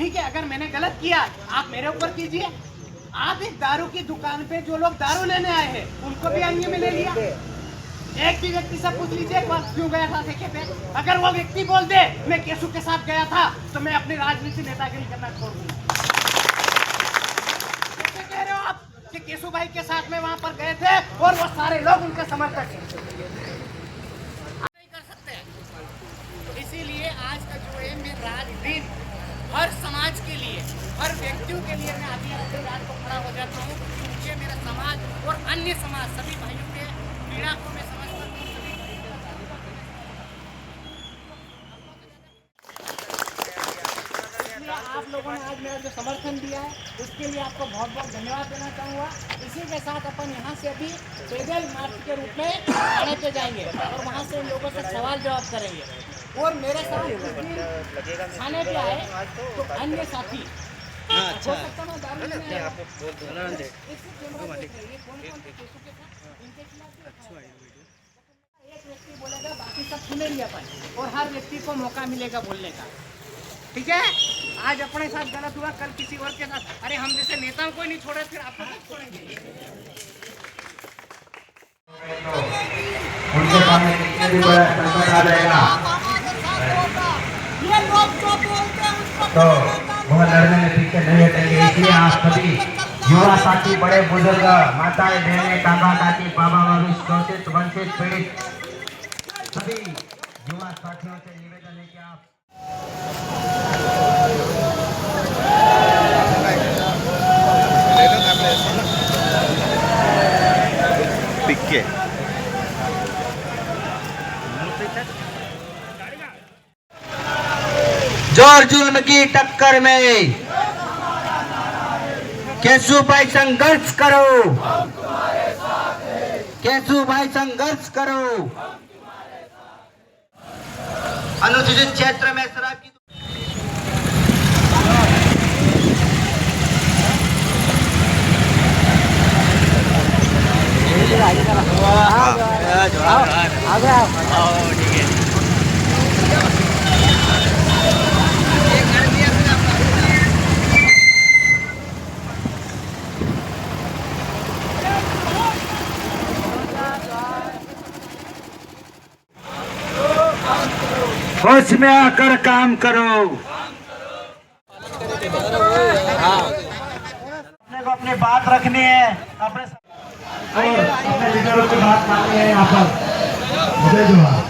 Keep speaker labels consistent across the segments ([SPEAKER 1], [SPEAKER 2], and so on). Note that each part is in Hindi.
[SPEAKER 1] ठीक है, अगर मैंने गलत किया आप मेरे ऊपर कीजिए। आप एक दारू की दुकान पे जो लोग दारू लेने आए हैं उनको भी अंगे में ले लिया। एक भी व्यक्ति से पूछ लीजिए क्यों गया था ठेके पे। अगर वो व्यक्ति बोल दे मैं केशु के साथ गया था तो मैं अपनी राजनीति नेतागिरी करना छोड़ दूंगा। कैसे कह रहे हो आप कि केशु भाई के साथ में वहां पर गए थे और वो सारे लोग उनके समर्थक हैं? नहीं कर सकते। तो इसीलिए आज का जो है मैं रात दिन हर समाज के लिए, हर व्यक्तियों के लिए मैं आधी रात को खड़ा हो जाता हूँ, क्योंकि मुझे मेरा समाज और अन्य समाज सभी भाइयों के पीड़ा को मैं समझता हूँ। आप लोगों ने आज मेरा जो समर्थन दिया है उसके लिए आपको बहुत बहुत धन्यवाद देना चाहूँगा। इसी के साथ अपन यहाँ से अभी पैदल मार्च के रूप में थाने पे जाएंगे और वहाँ से उन लोगों से सवाल जवाब करेंगे। और मेरे साथ थाने पे आए तो अन्य साथी अच्छा एक व्यक्ति बोलेगा, बाकी सब सुनेंगे अपन और हर व्यक्ति को मौका मिलेगा बोलने का। ठीक है, आज अपने साथ गलत हुआ, कल किसी और के साथ। अरे हम जैसे नेताओं को नहीं छोड़े फिर आपको क्या छोड़ेंगे?
[SPEAKER 2] उनके सामने कितने भी बड़ा संकट आ जाएगा तो वह लड़ने में पीछे नहीं हटेंगे। इसलिए आप सभी युवा साथी, बड़े बुजुर्ग, माताएं, बहनें, काका काकी, बाबा भाभी, शोषित वंचित पीड़ित सभी युवा साथियों से निवेदन है कि आप
[SPEAKER 3] पिक्के
[SPEAKER 2] जोर जुल्म की टक्कर में केशु भाई संघर्ष करो, केशु भाई संघर्ष करो। अनुसूचित क्षेत्र में शराब की होश में आकर काम करो। अपने को अपनी बात रखनी है, अपने लीडरों की बात माननी है। यहाँ पर जय जवान।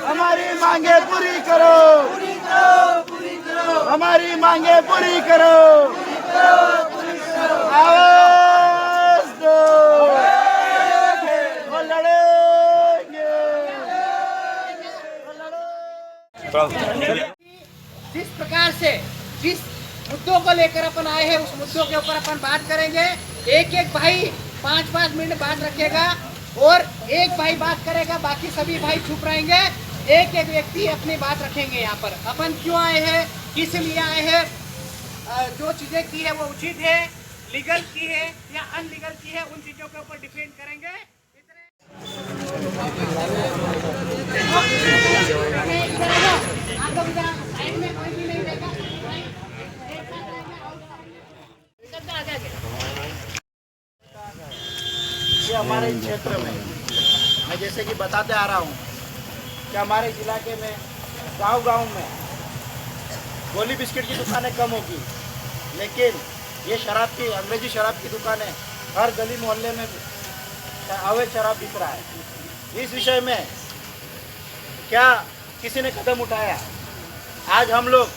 [SPEAKER 2] हमारी मांगे पूरी करो, हमारी मांगे पूरी करो, आवाज दो, वो लड़ेंगे।
[SPEAKER 1] जिस प्रकार से जिस मुद्दों को लेकर अपन आए हैं उस मुद्दों के ऊपर अपन बात करेंगे। एक एक भाई 5-5 मिनट बात रखेगा और एक भाई बात करेगा, बाकी सभी भाई चुप रहेंगे। एक एक व्यक्ति अपनी बात रखेंगे। यहाँ पर अपन क्यों आए हैं, किस लिए आए हैं, जो चीजें की है वो उचित है, लीगल की है या अनलीगल की है, उन चीजों के ऊपर डिफेंड करेंगे। आप लोग साइड में कोई भी नहीं रहेगा,
[SPEAKER 4] ये हमारे क्षेत्र में मैं जैसे कि बताते आ रहा हूँ कि हमारे इलाके में गांव-गांव में गोली बिस्किट की दुकानें कम होगी, लेकिन ये शराब की, अंग्रेजी शराब की दुकानें हर गली मोहल्ले में अवैध शराब बिक रहा है। इस विषय में क्या किसी ने कदम उठाया? आज हम लोग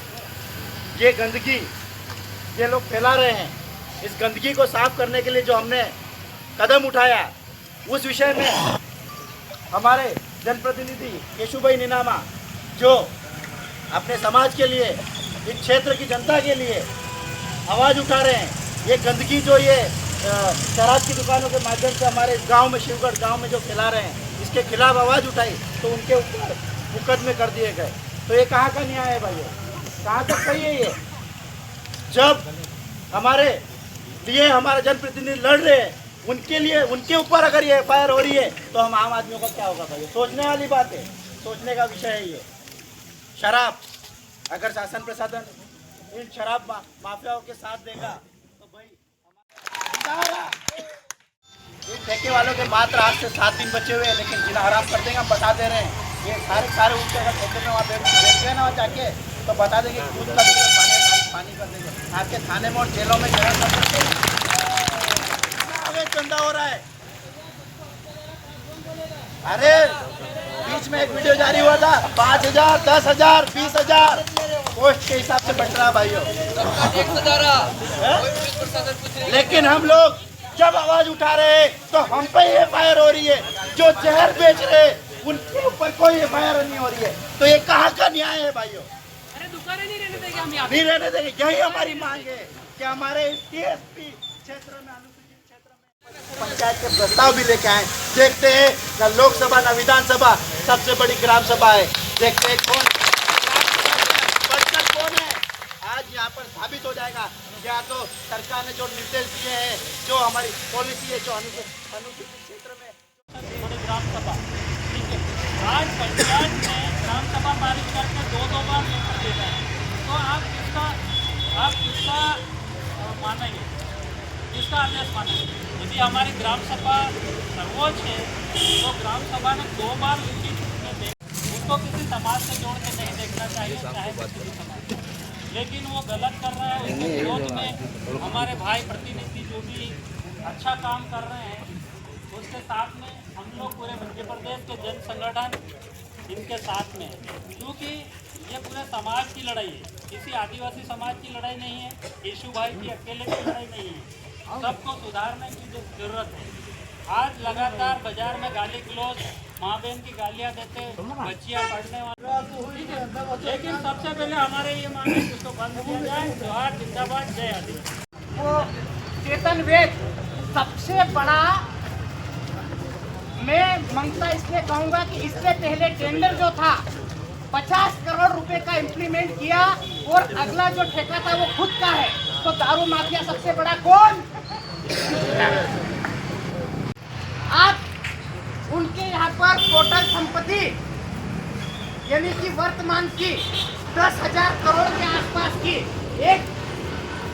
[SPEAKER 4] ये गंदगी ये लोग फैला रहे हैं, इस गंदगी को साफ करने के लिए जो हमने कदम उठाया उस विषय में हमारे जनप्रतिनिधि केशु भाई नीनामा जो अपने समाज के लिए, इस क्षेत्र की जनता के लिए आवाज़ उठा रहे हैं। ये गंदगी जो ये शराब की दुकानों के माध्यम से हमारे गांव में, शिवगढ़ गांव में जो फैला रहे हैं, इसके खिलाफ आवाज़ उठाई तो उनके ऊपर मुकदमे कर दिए गए। तो ये कहाँ का न्याय है भाई? कहाँ तक सही है ये? जब हमारे लिए हमारे जनप्रतिनिधि लड़ रहे हैं, उनके लिए उनके ऊपर अगर ये एफआईआर हो रही है तो हम आम आदमियों का क्या होगा भाई? सोचने वाली बात है, सोचने का विषय है ये। शराब, अगर शासन प्रशासन इन शराब माफियाओं के साथ देगा तो भाई इन ठेके वालों के मात्र आज से 7 दिन बचे हुए हैं, लेकिन जिला हराम कर देंगे। हम बता दे रहे हैं, ये सारे उनके अगर ठेके में वहाँ बैठ गए ना वहाँ जाके तो बता देंगे कि दूध का पानी कर देंगे। आपके थाने में और जेलों में जगह कर सकते चंदा हो रहा है। अरे बीच में एक वीडियो जारी हुआ था, 5,000, 10,000, 20,000 पोस्ट के हिसाब से बट रहा भाइयों। लेकिन हम लोग जब आवाज उठा रहे हैं तो हम पे एफआईआर हो रही है। जो जहर बेच रहे उनके ऊपर कोई एफआईआर नहीं हो रही है। तो ये कहाँ का न्याय है भाइयों?
[SPEAKER 5] अरे दुकानें नहीं रहने देंगे हम यहाँ पे।
[SPEAKER 4] नहीं रहने देंगे, यही हमारी मांग है कि हमारे टीएसपी क्षेत्र में, अनुसूचित क्षेत्र में पंचायत के प्रस्ताव भी लेके आए। देखते हैं न लोकसभा न विधानसभा, सबसे बड़ी ग्राम सभा है। देखते हैं कौन है। आज यहाँ पर साबित हो जाएगा। या तो सरकार ने जो निर्देश दिए हैं, जो हमारी पॉलिसी है, जो अनुसूचित क्षेत्र में
[SPEAKER 5] बड़ी ग्राम सभा, ठीक है, आज पंचायत में ग्राम सभा पारित करके 2 बार लेकर दे रहे हैं। तो आप किसका मानेंगे, किसका आदेश मानेंगे? यदि हमारी ग्राम सभा सर्वोच्च है तो ग्राम सभा ने 2 बार लिखित में दे, उसको किसी समाज से जोड़ के नहीं देखना चाहिए, चाहे किसी भी समाज। लेकिन वो गलत कर रहा है। उसके विरोध में हमारे भाई प्रतिनिधि जो भी अच्छा काम कर रहे हैं, उसके साथ में हम लोग पूरे मध्य प्रदेश के जन संगठन इनके साथ में है। क्योंकि ये पूरे समाज की लड़ाई है, किसी आदिवासी समाज की लड़ाई नहीं है, यीशु भाई की अकेले की लड़ाई नहीं है। सबको सुधारने की जो जरूरत है। आज लगातार बाजार में गाली गलौज, माँ बहन की गालियाँ देते, बच्चियाँ पढ़ने वाले, लेकिन सबसे पहले हमारे ये मांग है कि उसको बंद किया जाए। जोहार, जिंदाबाद, जय आदिवासी।
[SPEAKER 1] वो चेतन वेद सबसे बड़ा, मैं मंगता इसलिए कहूँगा कि इससे पहले टेंडर जो था 50 करोड़ रुपए का इम्प्लीमेंट किया और अगला जो ठेका था वो खुद का है। तो दारू माफिया सबसे बड़ा कौन? आप उनके यहाँ पर टोटल संपत्ति यानी कि वर्तमान की 10,000 करोड़ के आसपास की, एक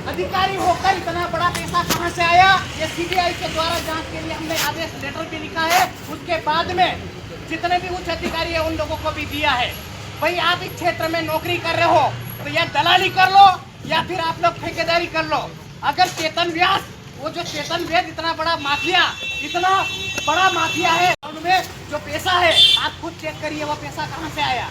[SPEAKER 1] अधिकारी होकर इतना बड़ा पैसा कहां से आया? ये सीबीआई के द्वारा जांच के लिए हमने आदेश लेटर भी लिखा है। उसके बाद में जितने भी उच्च अधिकारी है उन लोगों को भी दिया है। भाई आप इस क्षेत्र में नौकरी कर रहे हो तो या दलाली कर लो या फिर आप लोग ठेकेदारी कर लो। अगर चेतन व्यास, वो जो चेतन वेद इतना बड़ा माफिया है, उनमें जो पैसा है आप खुद चेक करिए वो पैसा कहां से आया।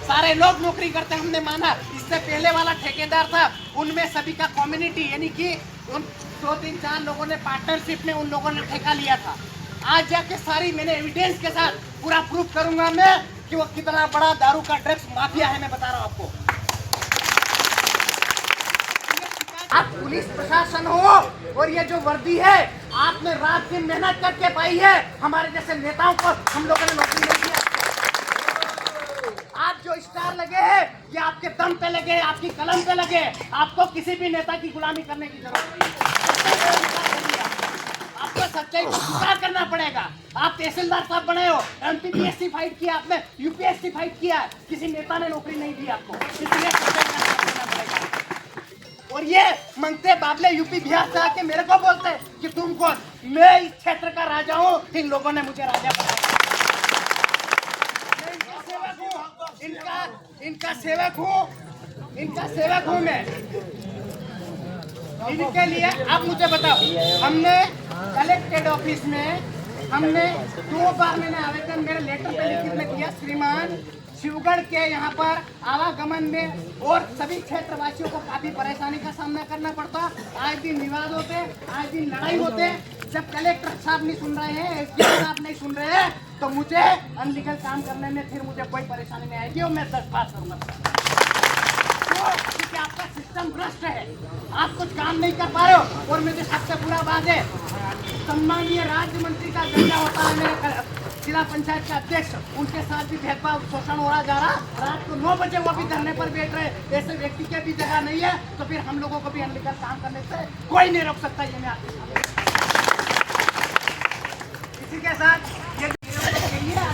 [SPEAKER 1] सारे लोग नौकरी करते हैं, हमने माना। इससे पहले वाला ठेकेदार था, उनमें सभी का कम्युनिटी यानी कि उन 2-3-4 लोगों ने पार्टनरशिप में उन लोगों ने ठेका लिया था। आज जाके सारी मैंने एविडेंस के साथ पूरा प्रूफ करूंगा मैं कि वो कितना बड़ा दारू का ड्रग्स माफिया है। मैं बता रहा हूँ आपको। आप पुलिस प्रशासन हो और ये जो वर्दी है आपने रात दिन मेहनत करके पाई है। हमारे जैसे नेताओं को हम लोगों ने नौकरी नहीं दिया। आप जो स्टार लगे हैं ये आपके दम पे लगे, आपकी कलम पे लगे। आपको किसी भी नेता की गुलामी करने की जरूरत नहीं। आपको सच्चाई को स्वीकार करना पड़ेगा। आप तहसीलदार साहब बने हो, एमपीपीएससी फाइट किया आपने, यूपीएससी फाइट किया, किसी नेता ने नौकरी नहीं दी आपको, इसलिए सच्चाई करना पड़ेगा। और ये मंगते बाबले यूपी बिहार से आके मेरे को बोलते हैं कि तुम कौन? मैं इस क्षेत्र का राजा हूँ, इन लोगों ने मुझे राजा बनाया। इनका सेवक हूँ मैं। इनके लिए आप मुझे बताओ, हमने कलेक्टेड ऑफिस में हमने 2 बार मैंने आवेदन मेरे लेटर पे लिखित में दिया। श्रीमान शिवगढ़ के यहाँ पर आवागमन में और सभी क्षेत्रवासियों को काफी परेशानी का सामना करना पड़ता। आज दिन विवाद होते, आज दिन लड़ाई होते। जब कलेक्टर साहब नहीं सुन रहे हैं, एसडीओ साहब नहीं सुन रहे हैं, तो मुझे अनलीगल काम करने में फिर मुझे कोई परेशानी नहीं आएगी और मैं 10 बात करूँगा। क्योंकि आपका सिस्टम भ्रष्ट है, आप कुछ काम नहीं कर पा रहे हो। और मुझे सबसे बुरा बात है, सम्मानीय राज्य मंत्री का दर्जा होता है मेरे जिला पंचायत के अध्यक्ष, उनके साथ भी भेदभाव शोषण हो रहा जा रहा। रात को 9 बजे वो भी धरने पर बैठ रहे। ऐसे व्यक्ति के भी जगह नहीं है, तो फिर हम लोगों को भी अनलिगल काम करने से कोई नहीं रोक सकता। ये मैं आपके सामने इसी के साथ ये अगर लीगल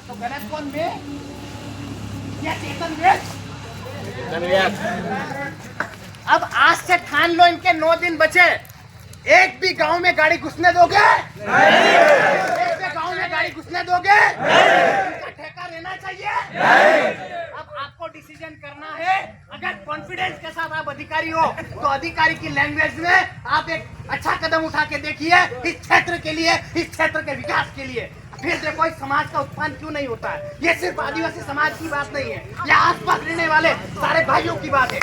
[SPEAKER 1] तो गणेश कौन में या चेतन वेद? अब आज से ठान लो, इनके 9 दिन बचे, एक भी गांव में गाड़ी घुसने दोगे? एक भी गांव में गाड़ी घुसने दोगे? इनका ठेका रहना चाहिए। अब आपको डिसीजन करना है। अगर कॉन्फिडेंस के साथ आप अधिकारी हो तो अधिकारी की लैंग्वेज में आप एक अच्छा कदम उठा के देखिए इस क्षेत्र के लिए, इस क्षेत्र के विकास के लिए। फिर देखो इस समाज का उत्थान क्यों नहीं होता है। ये सिर्फ आदिवासी समाज की बात नहीं है, ये आसपास रहने वाले सारे भाइयों की बात है।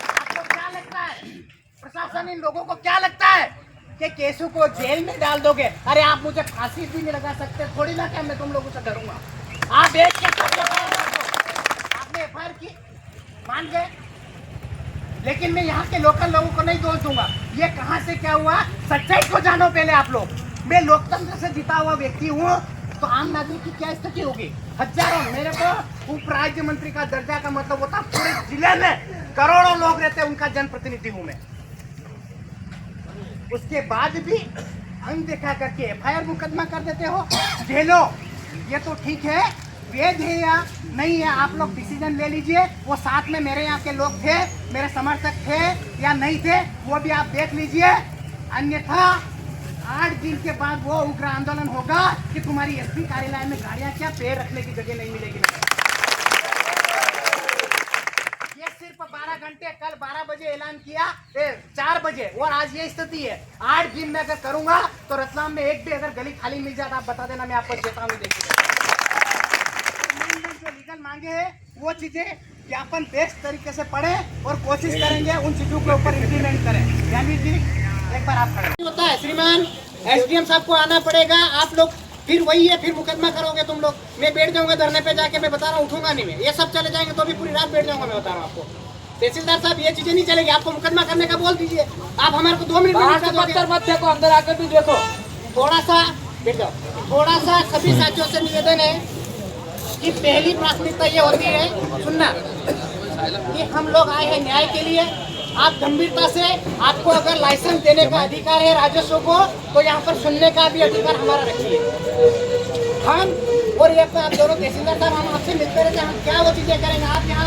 [SPEAKER 1] आपको क्या लगता है, प्रशासन इन लोगों को क्या लगता है कि केसु को जेल में डाल दोगे? अरे आप मुझे फांसी भी नहीं लगा सकते, थोड़ी ना क्या मैं तुम लोगों से डरूंगा। आप एक के आपने एफआईआर की, मान गए, लेकिन मैं यहाँ के लोकल लोगों को नहीं दोष दूंगा। ये कहाँ से क्या हुआ, सच्चाई को जानो पहले आप लोग। मैं लोकतंत्र से जीता हुआ व्यक्ति हूँ, तो आम नागरिक की क्या स्थिति होगी? हजारों, मेरे को उप राज्य मंत्री का दर्जा का मतलब होता पूरे जिले में करोड़ों लोग रहते हैं, उनका जनप्रतिनिधि हूँ मैं। उसके बाद भी अनदेखा करके एफआईआर मुकदमा कर देते हो, जेलो। ये तो ठीक है, वैध है या नहीं है आप लोग डिसीजन ले लीजिए। वो साथ में मेरे यहाँ के लोग थे, मेरे समर्थक थे या नहीं थे, वो भी आप देख लीजिए। अन्यथा 8 दिन के बाद वो उग्र आंदोलन होगा कि तुम्हारी एसपी कार्यालय में गाड़ियां क्या पैर रखने की जगह नहीं मिलेगी। ये सिर्फ 12 घंटे, कल 12 बजे ऐलान किया, 4 बजे, और आज ये स्थिति है। 8 दिन में अगर करूंगा तो रतलाम में एक भी अगर गली खाली मिल जाए, आप बता देना, मैं आपको चेतावनी देती हूँ। जो लीगल मांगे है वो चीजें ज्ञापन बेस्ट तरीके से पढ़े और कोशिश करेंगे उन चीजों के ऊपर इम्प्लीमेंट करें। यानी जी एक बार आप खड़े होता है श्रीमान, एसडीएम साहब को आना पड़ेगा। आप लोग फिर वही है, फिर मुकदमा करोगे तुम लोग। मैं बैठ जाऊंगा धरने पे जाके, मैं बता रहा हूँ, उठूंगा नहीं मैं। ये सब चले जाएंगे तो भी पूरी रात बैठ जाऊंगा, मैं बता रहा हूँ आपको। तहसीलदार साहब ये चीजें नहीं चलेगी, आपको मुकदमा करने का बोल दीजिए। आप हमारे को 2 मिनट मत देखो, अंदर आकर भी देखो। थोड़ा सा बैठ जाओ, थोड़ा सा सभी साथियों से निवेदन है कि पहली प्राथमिकता ये होती है सुनना कि हम लोग आए हैं न्याय के लिए। आप गंभीरता से, आपको अगर लाइसेंस देने का अधिकार है राजस्व को, तो यहाँ पर सुनने का भी अधिकार हमारा रखिए। हम और ये आप दोनों तहसीलदार साहब, हम आपसे मिलते रहते हैं, हम क्या वो चीजें करेंगे। आप यहाँ